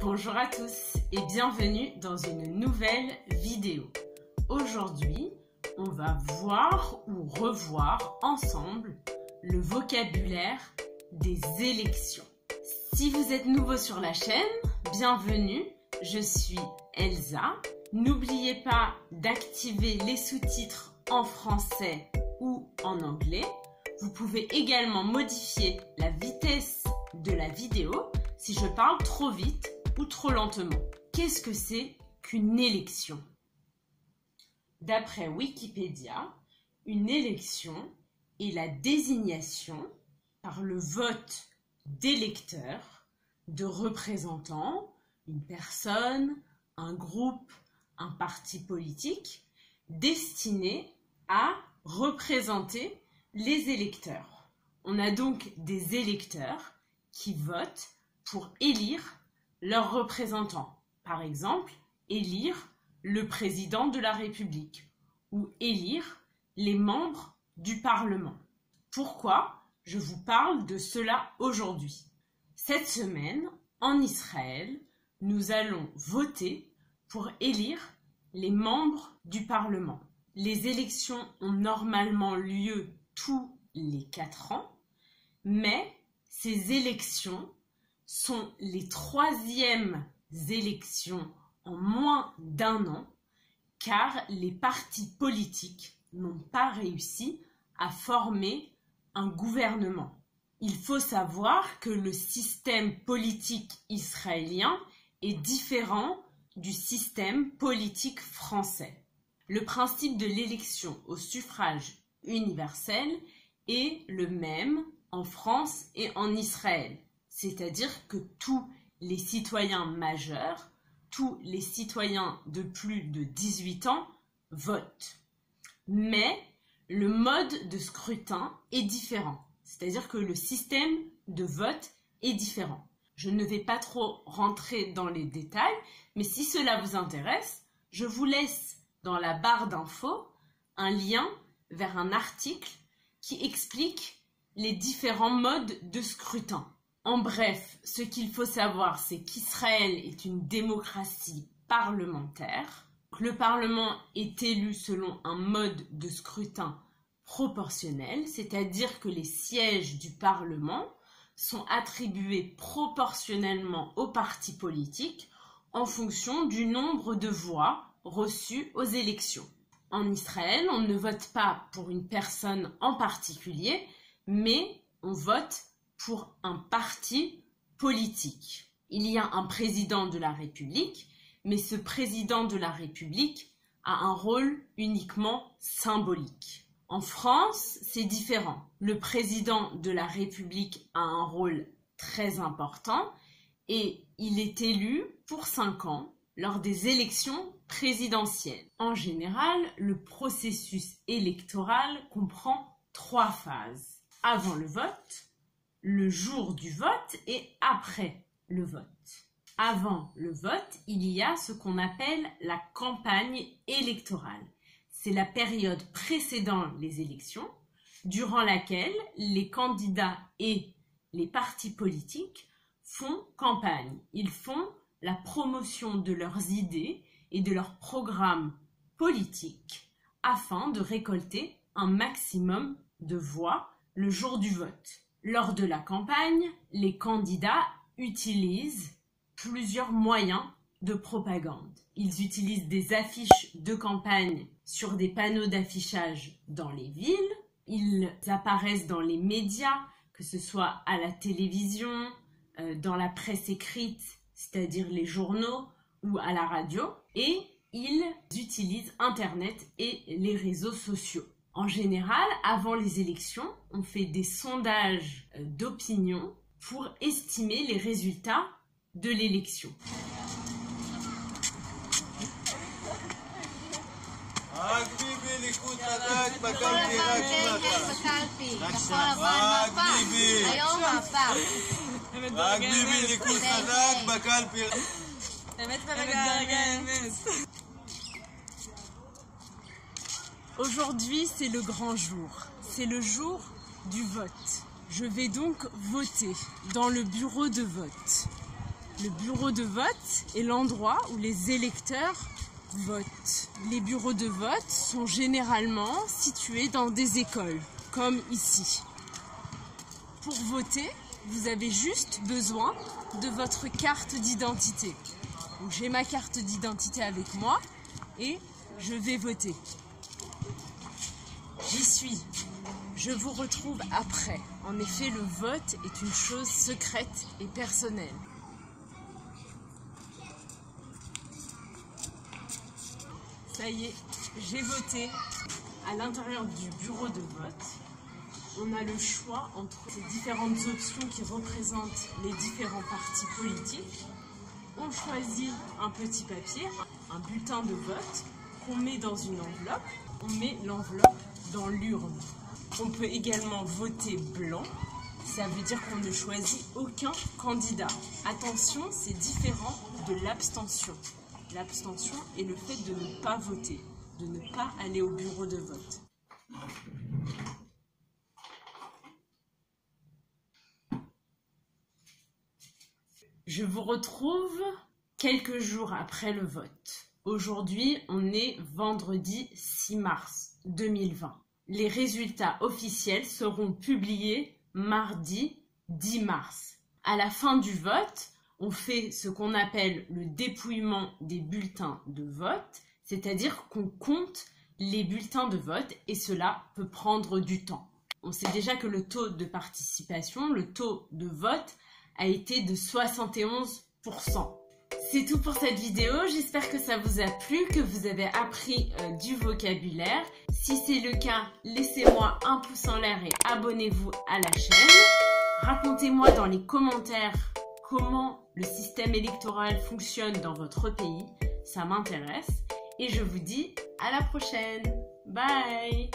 Bonjour à tous et bienvenue dans une nouvelle vidéo. Aujourd'hui, on va voir ou revoir ensemble le vocabulaire des élections. Si vous êtes nouveau sur la chaîne, bienvenue, je suis Elsa. N'oubliez pas d'activer les sous-titres en français ou en anglais. Vous pouvez également modifier la vitesse de la vidéo si je parle trop vite ou trop lentement. Qu'est-ce que c'est qu'une élection? D'après Wikipédia, une élection est la désignation par le vote d'électeurs, de représentants, une personne, un groupe, un parti politique, destiné à représenter les électeurs. On a donc des électeurs qui votent pour élire leurs représentants. Par exemple, élire le président de la République ou élire les membres du Parlement. Pourquoi je vous parle de cela aujourd'hui? Cette semaine, en Israël, nous allons voter pour élire les membres du Parlement. Les élections ont normalement lieu tous les 4 ans, mais ces élections sont les 3e élections en moins d'1 an, car les partis politiques n'ont pas réussi à former un gouvernement. Il faut savoir que le système politique israélien est différent du système politique français. Le principe de l'élection au suffrage universel est le même en France et en Israël. C'est-à-dire que tous les citoyens majeurs, tous les citoyens de plus de 18 ans votent. Mais le mode de scrutin est différent. C'est-à-dire que le système de vote est différent. Je ne vais pas trop rentrer dans les détails, mais si cela vous intéresse, je vous laisse dans la barre d'infos un lien vers un article qui explique les différents modes de scrutin. En bref, ce qu'il faut savoir, c'est qu'Israël est une démocratie parlementaire. Le Parlement est élu selon un mode de scrutin proportionnel, c'est-à-dire que les sièges du Parlement sont attribués proportionnellement aux partis politiques en fonction du nombre de voix reçues aux élections. En Israël, on ne vote pas pour une personne en particulier, mais on vote pour un parti politique. Il y a un président de la République, mais ce président de la République a un rôle uniquement symbolique. En France, c'est différent. Le président de la République a un rôle très important et il est élu pour 5 ans lors des élections présidentielles. En général, le processus électoral comprend 3 phases. Avant le vote, le jour du vote et après le vote. Avant le vote, il y a ce qu'on appelle la campagne électorale. C'est la période précédant les élections, durant laquelle les candidats et les partis politiques font campagne. Ils font la promotion de leurs idées et de leurs programmes politiques afin de récolter un maximum de voix le jour du vote. Lors de la campagne, les candidats utilisent plusieurs moyens de propagande. Ils utilisent des affiches de campagne sur des panneaux d'affichage dans les villes. Ils apparaissent dans les médias, que ce soit à la télévision, dans la presse écrite, c'est-à-dire les journaux, ou à la radio. Et ils utilisent Internet et les réseaux sociaux. En général, avant les élections, on fait des sondages d'opinion pour estimer les résultats de l'élection. Aujourd'hui, c'est le grand jour. C'est le jour du vote. Je vais donc voter dans le bureau de vote. Le bureau de vote est l'endroit où les électeurs votent. Les bureaux de vote sont généralement situés dans des écoles, comme ici. Pour voter, vous avez juste besoin de votre carte d'identité. J'ai ma carte d'identité avec moi et je vais voter. J'y suis. Je vous retrouve après. En effet, le vote est une chose secrète et personnelle. Ça y est, j'ai voté. À l'intérieur du bureau de vote, on a le choix entre ces différentes options qui représentent les différents partis politiques. On choisit un petit papier, un bulletin de vote qu'on met dans une enveloppe. On met l'enveloppe dans l'urne. On peut également voter blanc. Ça veut dire qu'on ne choisit aucun candidat. Attention, c'est différent de l'abstention. L'abstention est le fait de ne pas voter, de ne pas aller au bureau de vote. Je vous retrouve quelques jours après le vote. Aujourd'hui, on est vendredi 6 mars 2020. Les résultats officiels seront publiés mardi 10 mars. À la fin du vote, on fait ce qu'on appelle le dépouillement des bulletins de vote, c'est-à-dire qu'on compte les bulletins de vote et cela peut prendre du temps. On sait déjà que le taux de participation, le taux de vote a été de 71%. C'est tout pour cette vidéo, j'espère que ça vous a plu, que vous avez appris du vocabulaire. Si c'est le cas, laissez-moi un pouce en l'air et abonnez-vous à la chaîne. Racontez-moi dans les commentaires comment le système électoral fonctionne dans votre pays, ça m'intéresse. Et je vous dis à la prochaine. Bye!